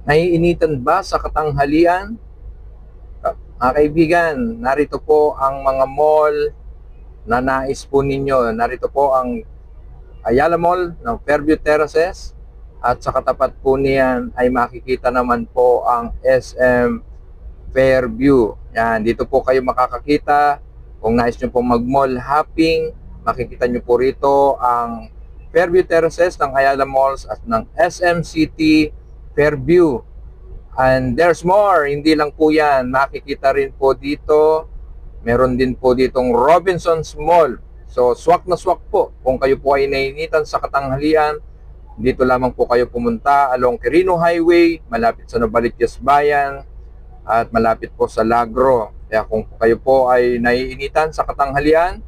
Naiinitan ba sa katanghalian? Mga kaibigan, narito po ang mga mall na nais po ninyo. Narito po ang Ayala Mall ng Fairview Terraces at sa katapat po niyan ay makikita naman po ang SM Fairview. Yan, dito po kayo makakakita. Kung nais nyo pong mag-mall hopping, makikita nyo po rito ang Fairview Terraces ng Ayala Malls at ng SM City Fairview. And there's more, hindi lang po yan. Makikita rin po dito, meron din po ditong Robinsons Mall. So, swak na swak po. Kung kayo po ay nainitan sa katanghalian, dito lamang po kayo pumunta along Quirino Highway, malapit sa Novaliches Bayan, at malapit po sa Lagro. Kaya kung kayo po ay naiinitan sa katanghalian,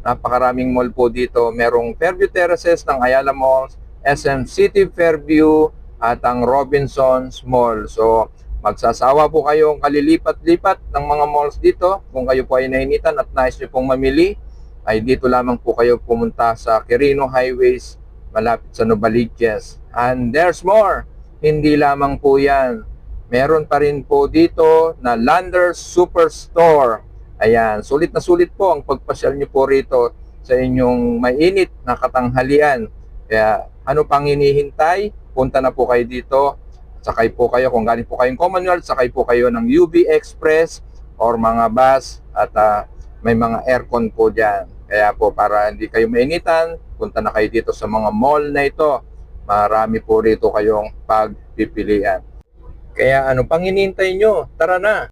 napakaraming mall po dito. Merong Fairview Terraces ng Ayala Malls, SM City Fairview, at ang Robinsons Mall. So, magsasawa po kayong kalilipat-lipat ng mga malls dito. Kung kayo po ay nainitan at nais nyo pong mamili, ay dito lamang po kayo pumunta sa Quirino Highways, malapit sa Novaliches. And there's more. Hindi lamang po yan. Meron pa rin po dito na Landers Superstore. Ayan, sulit na sulit po ang pagpasyal nyo po rito sa inyong mainit na katanghalian. Kaya ano pang hinihintay? Punta na po kayo dito. Sakay po kayo, kung galing po kayong Commonwealth, sakay po kayo ng UB Express or mga bus at may mga aircon po dyan. Kaya po para hindi kayo mainitan, punta na kayo dito sa mga mall na ito. Marami po rito kayong pagpipilian. Kaya ano pang hinihintay nyo? Tara na!